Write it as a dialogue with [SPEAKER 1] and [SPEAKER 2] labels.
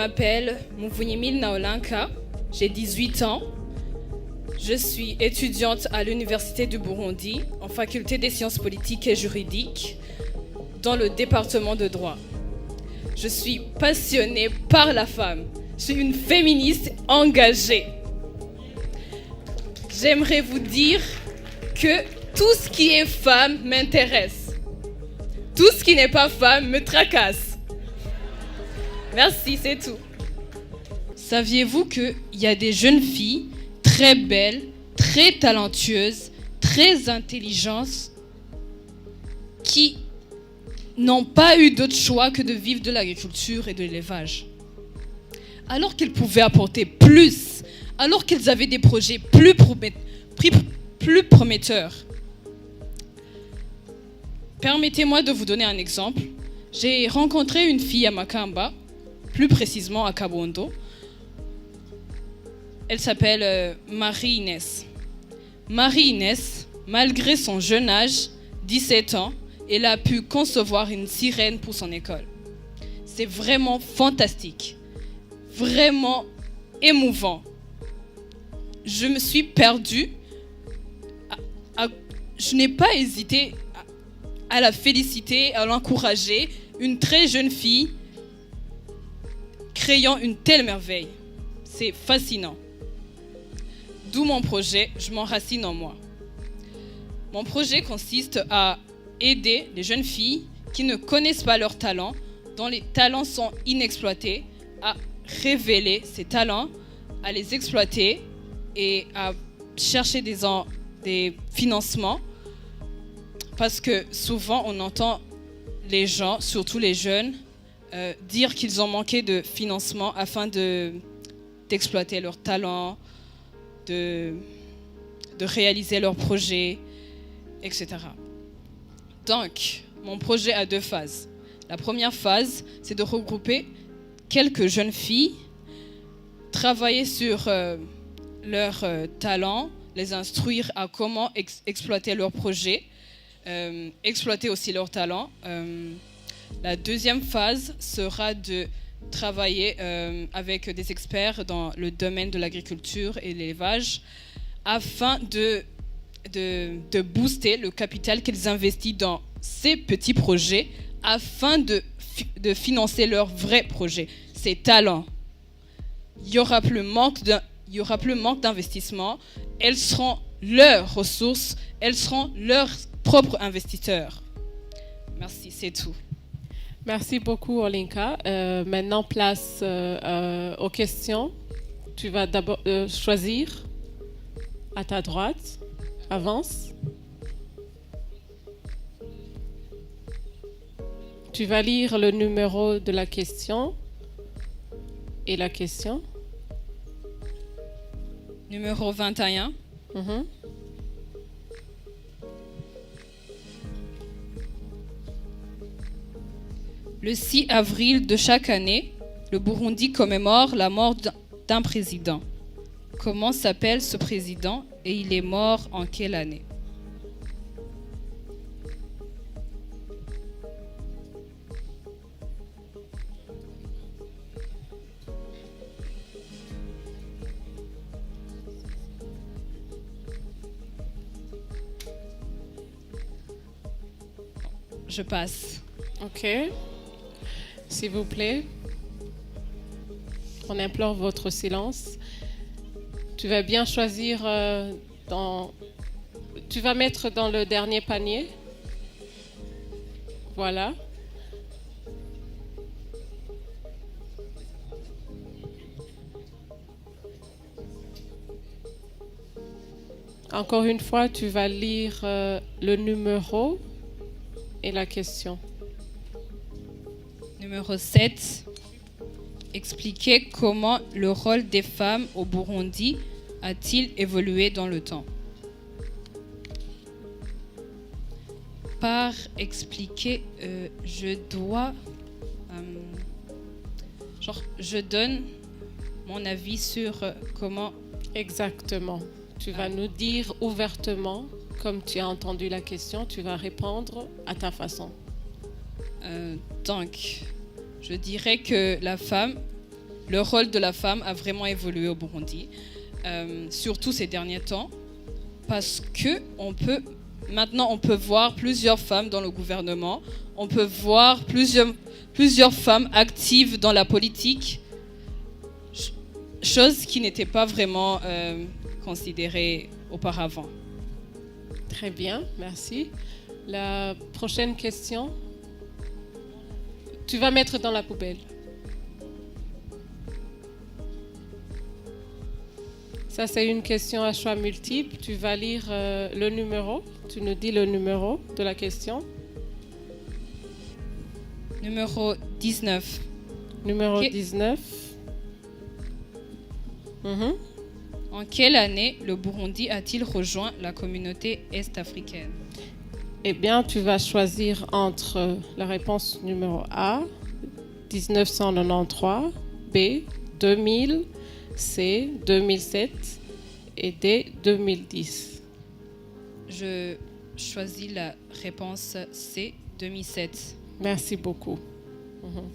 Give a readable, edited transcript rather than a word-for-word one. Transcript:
[SPEAKER 1] m'appelle Muvunimil Naolanka, j'ai 18 ans. Je suis étudiante à l'Université du Burundi en faculté des sciences politiques et juridiques dans le département de droit. Je suis passionnée par la femme. Je suis une féministe engagée. J'aimerais vous dire que tout ce qui est femme m'intéresse. Tout ce qui n'est pas femme me tracasse. Merci, c'est tout. Saviez-vous qu'il y a des jeunes filles très belles, très talentueuses, très intelligentes, qui n'ont pas eu d'autre choix que de vivre de l'agriculture et de l'élevage. Alors qu'elles pouvaient apporter plus, alors qu'elles avaient des projets plus prometteurs. Permettez-moi de vous donner un exemple. J'ai rencontré une fille à Makamba, plus précisément à Kabondo. Elle s'appelle Marie-Inès. Marie-Inès, malgré son jeune âge, 17 ans, elle a pu concevoir une sirène pour son école. C'est vraiment fantastique, vraiment émouvant. Je me suis perdue. Je n'ai pas hésité à la féliciter, à l'encourager. Une très jeune fille créant une telle merveille. C'est fascinant. D'où mon projet, je m'enracine en moi. Mon projet consiste à aider les jeunes filles qui ne connaissent pas leurs talents, dont les talents sont inexploités, à révéler ces talents, à les exploiter et à chercher des financements. Parce que souvent, on entend les gens, surtout les jeunes, dire qu'ils ont manqué de financement afin d'exploiter leurs talents, de réaliser leurs projets, etc. Donc, mon projet a 2 phases. La première phase, c'est de regrouper quelques jeunes filles, travailler sur leurs talents, les instruire à comment exploiter leurs projets, exploiter aussi leurs talents. La deuxième phase sera de travailler avec des experts dans le domaine de l'agriculture et l'élevage afin de booster le capital qu'ils investissent dans ces petits projets afin de financer leurs vrais projets, ces talents. Il y aura plus manque d'investissement. Elles seront leurs ressources, elles seront leurs propres investisseurs. Merci, c'est tout.
[SPEAKER 2] Merci beaucoup, Olinka. Maintenant, place aux questions. Tu vas d'abord choisir à ta droite. Avance. Tu vas lire le numéro de la question et la question.
[SPEAKER 1] Numéro 21.
[SPEAKER 2] Mhm.
[SPEAKER 1] Le 6 avril de chaque année, le Burundi commémore la mort d'un président. Comment s'appelle ce président et il est mort en quelle année? Je passe.
[SPEAKER 2] OK. S'il vous plaît, on implore votre silence. Tu vas bien choisir tu vas mettre dans le dernier panier. Voilà. Encore une fois, tu vas lire le numéro et la question.
[SPEAKER 1] Numéro 7. Expliquez comment le rôle des femmes au Burundi a-t-il évolué dans le temps? Par expliquer, je donne mon avis sur comment...
[SPEAKER 2] Exactement. Tu vas nous dire ouvertement, comme tu as entendu la question, tu vas répondre à ta façon.
[SPEAKER 1] Donc, je dirais que la femme le rôle de la femme a vraiment évolué au Burundi, surtout ces derniers temps, parce que maintenant on peut voir plusieurs femmes dans le gouvernement, on peut voir plusieurs femmes actives dans la politique, chose qui n'était pas vraiment considérée auparavant.
[SPEAKER 2] Très bien, merci. La prochaine question. Tu vas mettre dans la poubelle. Ça, c'est une question à choix multiple. Tu vas lire le numéro. Tu nous dis le numéro de la question.
[SPEAKER 1] Numéro 19.
[SPEAKER 2] Numéro
[SPEAKER 1] Ok.
[SPEAKER 2] 19. Mhm.
[SPEAKER 1] En quelle année le Burundi a-t-il rejoint la communauté est-africaine?
[SPEAKER 2] Eh bien, tu vas choisir entre la réponse numéro A, 1993, B, 2000, C, 2007 et D, 2010.
[SPEAKER 1] Je choisis la réponse C, 2007.
[SPEAKER 2] Merci beaucoup. Mhm.